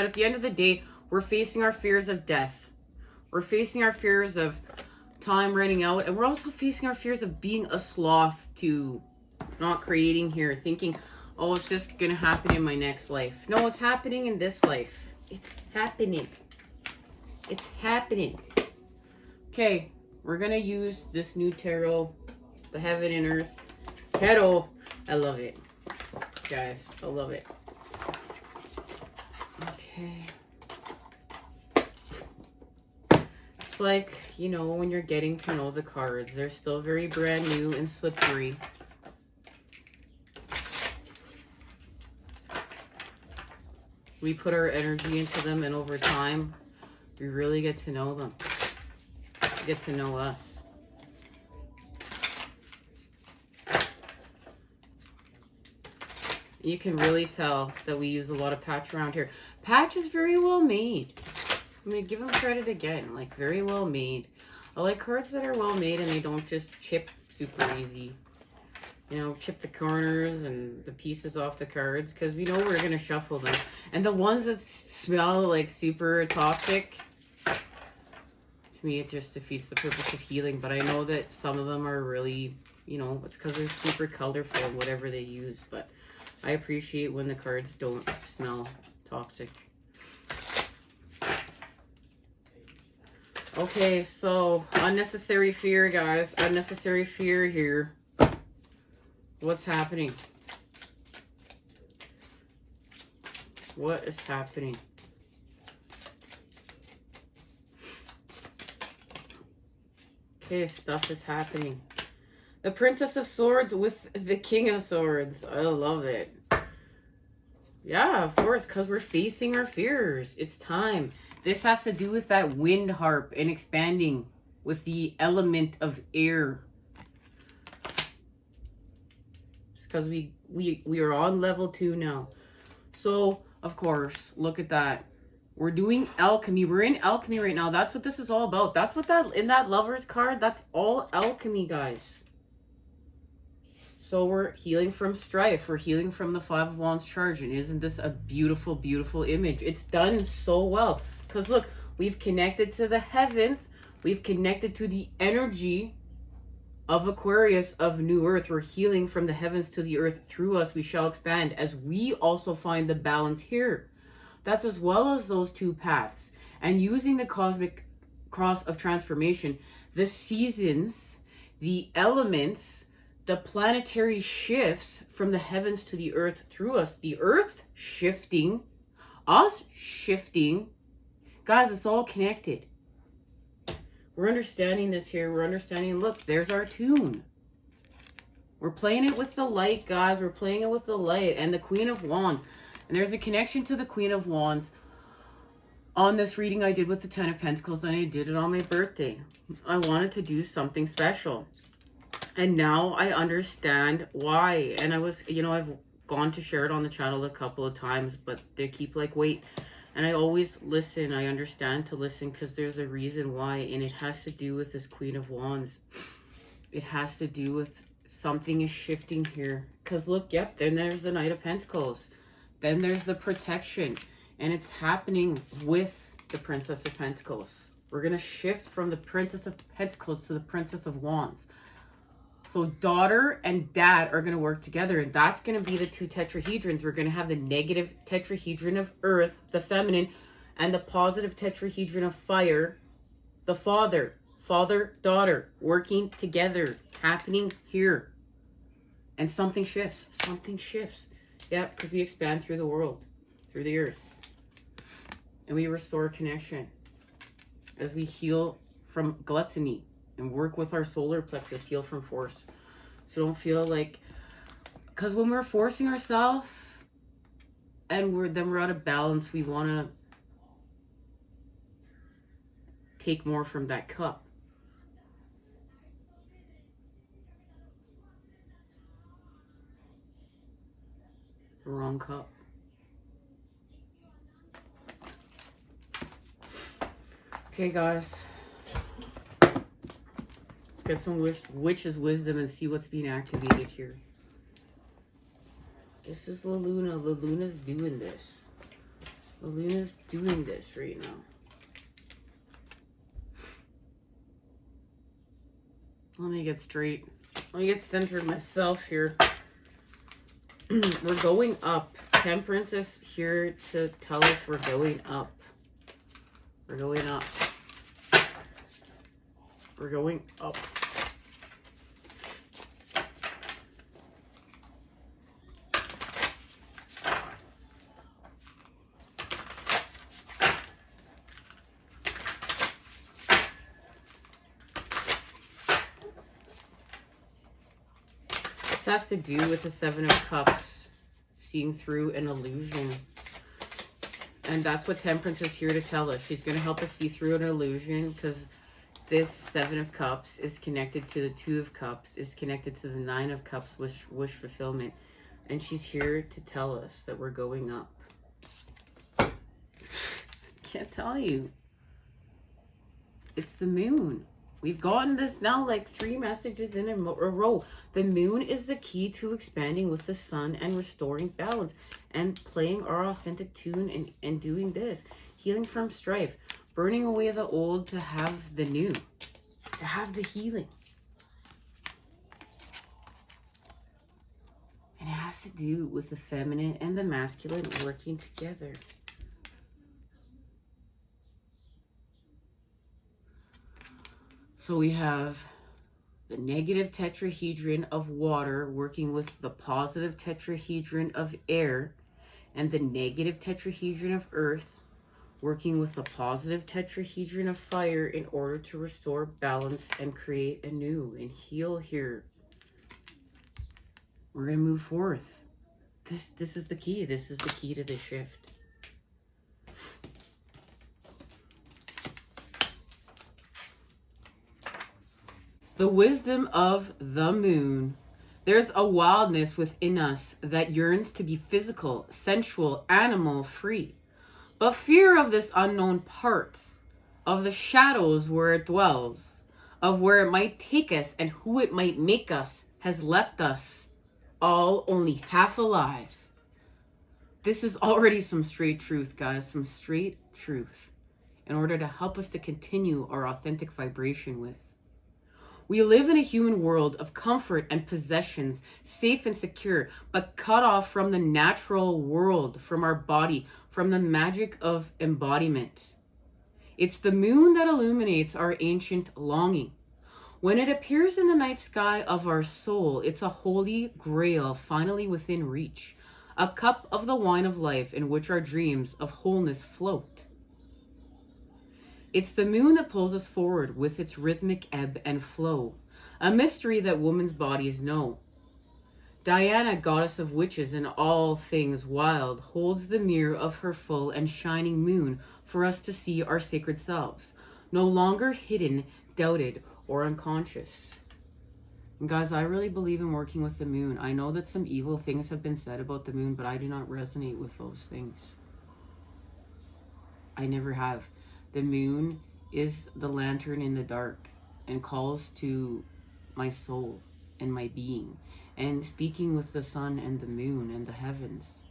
at the end of the day, we're facing our fears of death. We're facing our fears of time running out. And we're also facing our fears of being a sloth to not creating here. Thinking, oh, it's just going to happen in my next life. No, it's happening in this life. It's happening. It's happening. Okay, we're going to use this new tarot, the Heaven and Earth Tarot. I love it. Guys, I love it. Okay. It's like, you know, when you're getting to know the cards, they're still very brand new and slippery. We put our energy into them, and over time, we really get to know them. Get to know us. You can really tell that we use a lot of patch around here. Patch is very well made. I'm going to give them credit again. Like, very well made. I like cards that are well made and they don't just chip super easy. You know, chip the corners and the pieces off the cards, because we know we're going to shuffle them. And the ones that smell like super toxic, to me, it just defeats the purpose of healing. But I know that some of them are really, you know, it's because they're super colorful, whatever they use. But I appreciate when the cards don't smell toxic. Okay, so unnecessary fear, guys. Unnecessary fear here. What's happening? What is happening? Okay, stuff is happening. The Princess of Swords with the King of Swords. I love it. Yeah, of course, because we're facing our fears. It's time. This has to do with that wind harp and expanding with the element of air. Just because we are on level 2 now. So, of course, look at that. We're doing alchemy. We're in alchemy right now. That's what this is all about. That's what that, in that Lovers card, that's all alchemy, guys. So we're healing from strife. We're healing from the Five of Wands charge. And isn't this a beautiful, beautiful image? It's done so well. Because look, we've connected to the heavens. We've connected to the energy of Aquarius, of New Earth. We're healing from the heavens to the earth. Through us we shall expand, as we also find the balance here. That's as well as those two paths. And using the cosmic cross of transformation, the seasons, the elements, the planetary shifts from the heavens to the earth through us. The earth shifting, us shifting. Guys, it's all connected. We're understanding this here. We're understanding, look, there's our tune. We're playing it with the light, guys. We're playing it with the light and the Queen of Wands. And there's a connection to the Queen of Wands on this reading I did with the Ten of Pentacles, and I did it on my birthday. I wanted to do something special. And now I understand why. And I was, you know, I've gone to share it on the channel a couple of times, but they keep like, wait. And I always listen. I understand to listen because there's a reason why. And it has to do with this Queen of Wands. It has to do with something is shifting here. Because look, yep, then there's the Knight of Pentacles. Then there's the protection. And it's happening with the Princess of Pentacles. We're going to shift from the Princess of Pentacles to the Princess of Wands. So daughter and dad are going to work together. And that's going to be the two tetrahedrons. We're going to have the negative tetrahedron of earth, the feminine, and the positive tetrahedron of fire, the father. Father, daughter, working together, happening here. And something shifts. Something shifts. Yeah, because we expand through the world, through the earth. And we restore connection as we heal from gluttony. And work with our solar plexus, heal from force. So don't feel like, because when we're forcing ourselves and we're out of balance, we want to take more from that cup. The wrong cup. Okay, guys. Get some witch's wisdom and see what's being activated here. This is La Luna. La Luna's doing this. The Luna's doing this right now. Let me get straight. Let me get centered myself here. We're going up. Temperance is here to tell us we're going up. We're going up. We're going up. This has to do with the Seven of Cups, seeing through an illusion. And that's what Temperance is here to tell us. She's going to help us see through an illusion, because this Seven of Cups is connected to the Two of Cups, is connected to the Nine of Cups, wish fulfillment. And she's here to tell us that we're going up. Can't tell you. It's the moon. We've gotten this now like 3 messages in a row. The moon is the key to expanding with the sun and restoring balance and playing our authentic tune and doing this. Healing from strife. Burning away the old to have the new. To have the healing. And it has to do with the feminine and the masculine working together. So we have the negative tetrahedron of water working with the positive tetrahedron of air, and the negative tetrahedron of earth working with the positive tetrahedron of fire in order to restore balance and create anew and heal here. We're going to move forth. This is the key. This is the key to the shift. The wisdom of the moon. There's a wildness within us that yearns to be physical, sensual, animal free. But fear of this unknown parts, of the shadows where it dwells, of where it might take us and who it might make us, has left us all only half alive. This is already some straight truth, guys, some straight truth, in order to help us to continue our authentic vibration with. We live in a human world of comfort and possessions, safe and secure, but cut off from the natural world, from our body, from the magic of embodiment. It's the moon that illuminates our ancient longing. When it appears in the night sky of our soul, it's a holy grail finally within reach, a cup of the wine of life in which our dreams of wholeness float. It's the moon that pulls us forward with its rhythmic ebb and flow, a mystery that women's bodies know. Diana, goddess of witches and all things wild, holds the mirror of her full and shining moon for us to see our sacred selves, no longer hidden, doubted, or unconscious. And guys, I really believe in working with the moon. I know that some evil things have been said about the moon, but I do not resonate with those things. I never have. The moon is the lantern in the dark and calls to my soul and my being, and speaking with the sun and the moon and the heavens,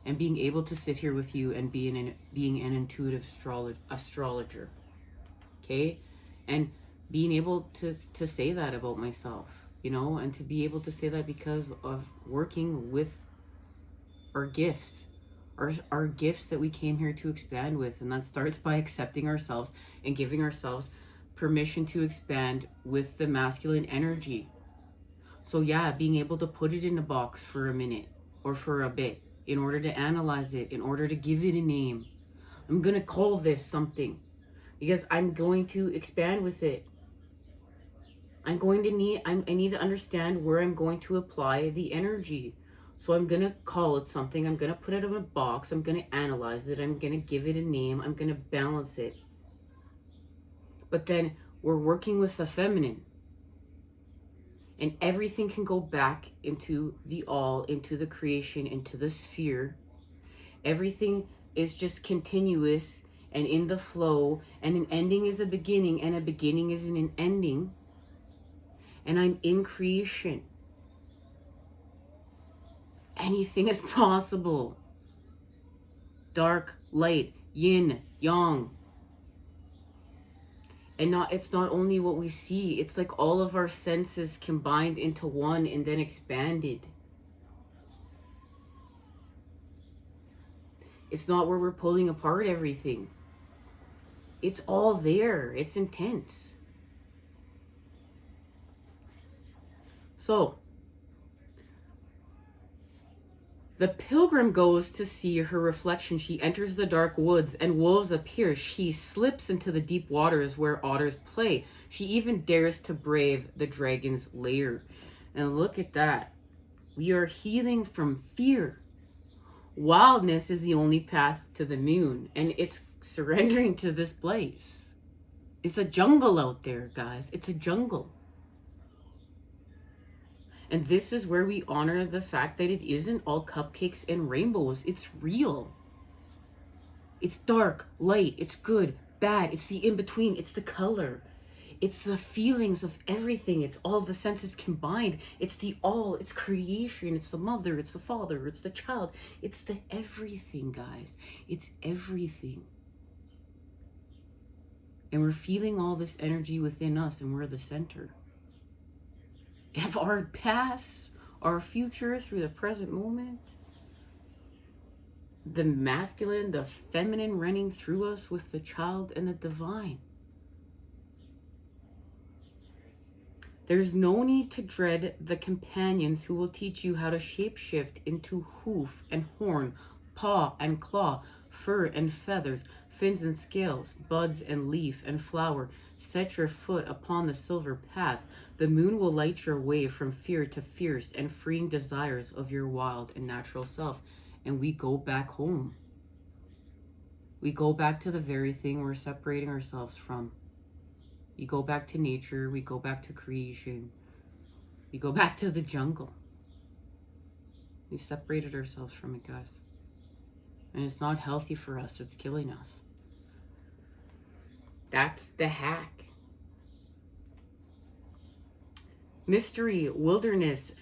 and being able to sit here with you and being an intuitive astrologer, okay, and being able to say that about myself, you know, and to be able to say that because of working with our gifts. Our gifts that we came here to expand with, and that starts by accepting ourselves and giving ourselves permission to expand with the masculine energy. So yeah, being able to put it in a box for a minute or for a bit in order to analyze it, in order to give it a name. I'm gonna call this something because I'm going to expand with it. I need to understand where I'm going to apply the energy. So I'm going to call it something. I'm going to put it in a box. I'm going to analyze it. I'm going to give it a name. I'm going to balance it. But then we're working with the feminine. And everything can go back into the all, into the creation, into the sphere. Everything is just continuous and in the flow. And an ending is a beginning, and a beginning is an ending. And I'm in creation. Anything is possible. Dark, light, yin, yang. And it's not only what we see, it's like all of our senses combined into one and then expanded. It's not where we're pulling apart everything. It's all there. It's intense. So, the pilgrim goes to see her reflection. She enters the dark woods and wolves appear. She slips into the deep waters where otters play. She even dares to brave the dragon's lair. And look at that. We are healing from fear. Wildness is the only path to the moon, and it's surrendering to this place. It's a jungle out there, guys. It's a jungle. And this is where we honor the fact that it isn't all cupcakes and rainbows. It's real. It's dark, light, it's good, bad, it's the in-between, it's the color. It's the feelings of everything. It's all the senses combined. It's the all. It's creation. It's the mother. It's the father. It's the child. It's the everything, guys. It's everything. And we're feeling all this energy within us, and we're the center. Of our past, our future, through the present moment. The masculine, the feminine running through us with the child and the divine. There's no need to dread the companions who will teach you how to shapeshift into hoof and horn, paw and claw, fur and feathers, fins and scales, buds and leaf and flower. Set your foot upon the silver path. The moon will light your way from fear to fierce and freeing desires of your wild and natural self. And we go back home. We go back to the very thing we're separating ourselves from. We go back to nature, we go back to creation, we go back to the jungle. We've separated ourselves from it, guys. And it's not healthy for us, it's killing us. That's the hack. Mystery, wilderness,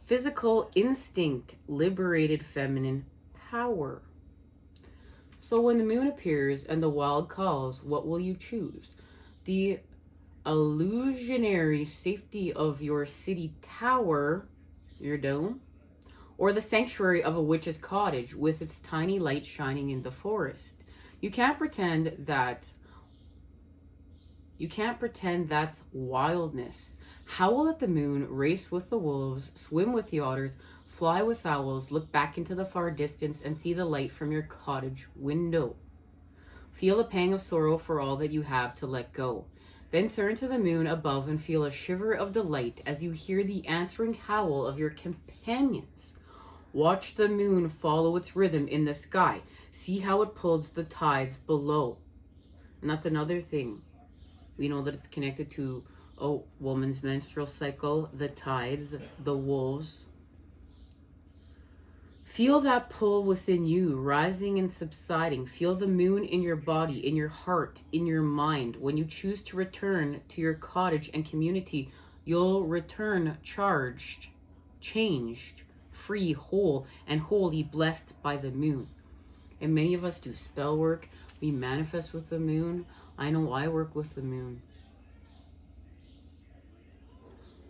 physical instinct, liberated feminine power. So when the moon appears and the wild calls, what will you choose? The illusionary safety of your city tower, your dome, or the sanctuary of a witch's cottage with its tiny light shining in the forest. You can't pretend that's wildness. Howl at the moon, race with the wolves, swim with the otters, fly with owls, look back into the far distance and see the light from your cottage window. Feel a pang of sorrow for all that you have to let go. Then turn to the moon above and feel a shiver of delight as you hear the answering howl of your companions. Watch the moon follow its rhythm in the sky. See how it pulls the tides below. And that's another thing. We know that it's connected to a woman's menstrual cycle, the tides, the wolves. Feel that pull within you, rising and subsiding. Feel the moon in your body, in your heart, in your mind. When you choose to return to your cottage and community, you'll return charged, changed, free, whole, and wholly blessed by the moon. And many of us do spell work. We manifest with the moon. I know I work with the moon.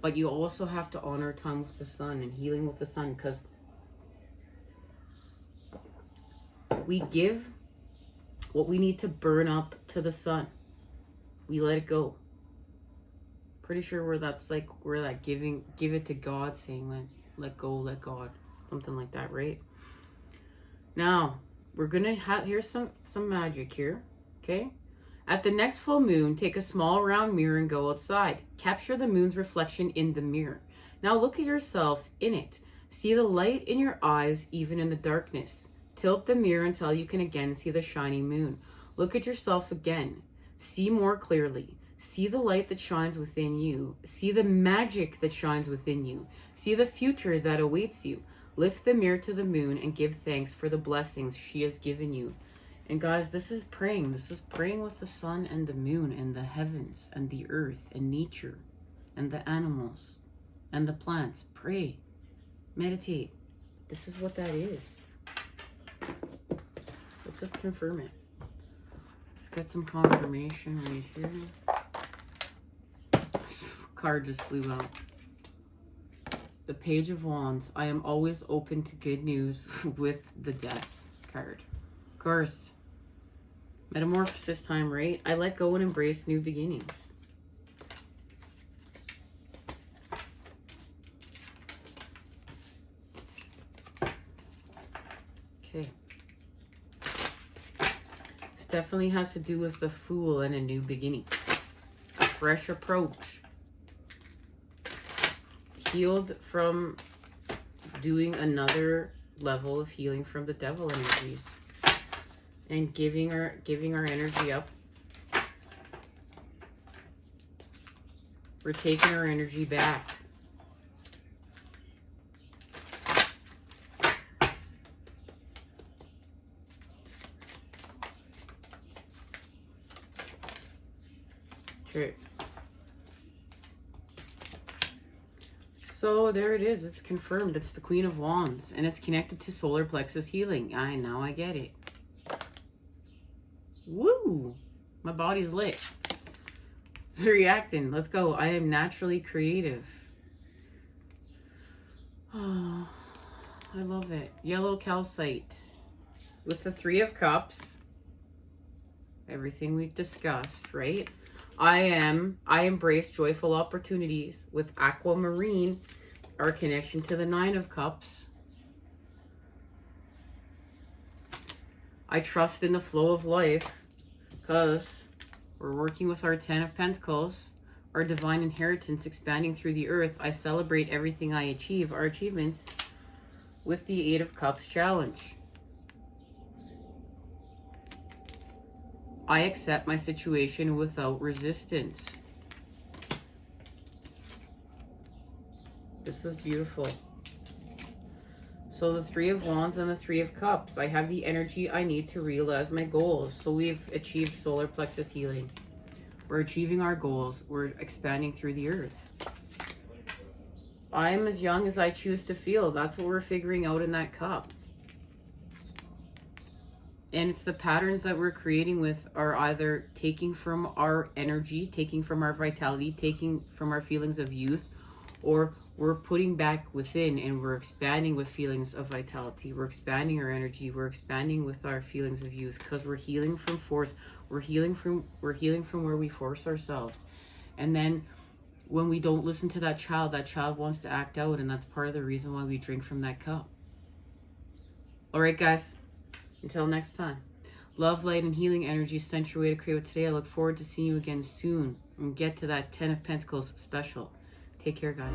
But you also have to honor time with the sun and healing with the sun, because we give what we need to burn up to the sun. We let it go. Pretty sure where that give it to God, saying let go, let God. Something like that, right? Now, we're gonna here's some magic here, okay? At the next full moon, take a small round mirror and go outside. Capture the moon's reflection in the mirror. Now look at yourself in it. See the light in your eyes, even in the darkness. Tilt the mirror until you can again see the shining moon. Look at yourself again. See more clearly. See the light that shines within you. See the magic that shines within you. See the future that awaits you. Lift the mirror to the moon and give thanks for the blessings she has given you. And guys, this is praying. This is praying with the sun and the moon and the heavens and the earth and nature and the animals and the plants. Pray. Meditate. This is what that is. Let's just confirm it. Let's get some confirmation right here. This card just flew out. The Page of Wands. I am always open to good news with the Death card. Of course. Metamorphosis time, right? I let go and embrace new beginnings. Okay. This definitely has to do with the Fool and a new beginning. A fresh approach. Healed from doing another level of healing from the devil energies. And giving our energy up. We're taking our energy back. Okay. So there it is. It's confirmed. It's the Queen of Wands. And it's connected to solar plexus healing. Now I get it. Woo! My body's lit. It's reacting. Let's go. I am naturally creative. Oh, I love it. Yellow calcite. With the 3 of Cups. Everything we've discussed, right? I embrace joyful opportunities. With aquamarine, our connection to the 9 of Cups. I trust in the flow of life because we're working with our 10 of Pentacles, our divine inheritance expanding through the earth. I celebrate everything I achieve, our achievements, with the 8 of Cups challenge. I accept my situation without resistance. This is beautiful. So the 3 of Wands and the 3 of Cups. I have the energy I need to realize my goals. So we've achieved solar plexus healing. We're achieving our goals. We're expanding through the earth. I'm as young as I choose to feel. That's what we're figuring out in that cup. And it's the patterns that we're creating with are either taking from our energy, taking from our vitality, taking from our feelings of youth, or we're putting back within and we're expanding with feelings of vitality. We're expanding our energy. We're expanding with our feelings of youth because we're healing from force. We're healing from where we force ourselves. And then when we don't listen to that child wants to act out, and that's part of the reason why we drink from that cup. All right, guys. Until next time. Love, light, and healing energy sent your way to create with today. I look forward to seeing you again soon and get to that 10 of Pentacles special. Take care, guys.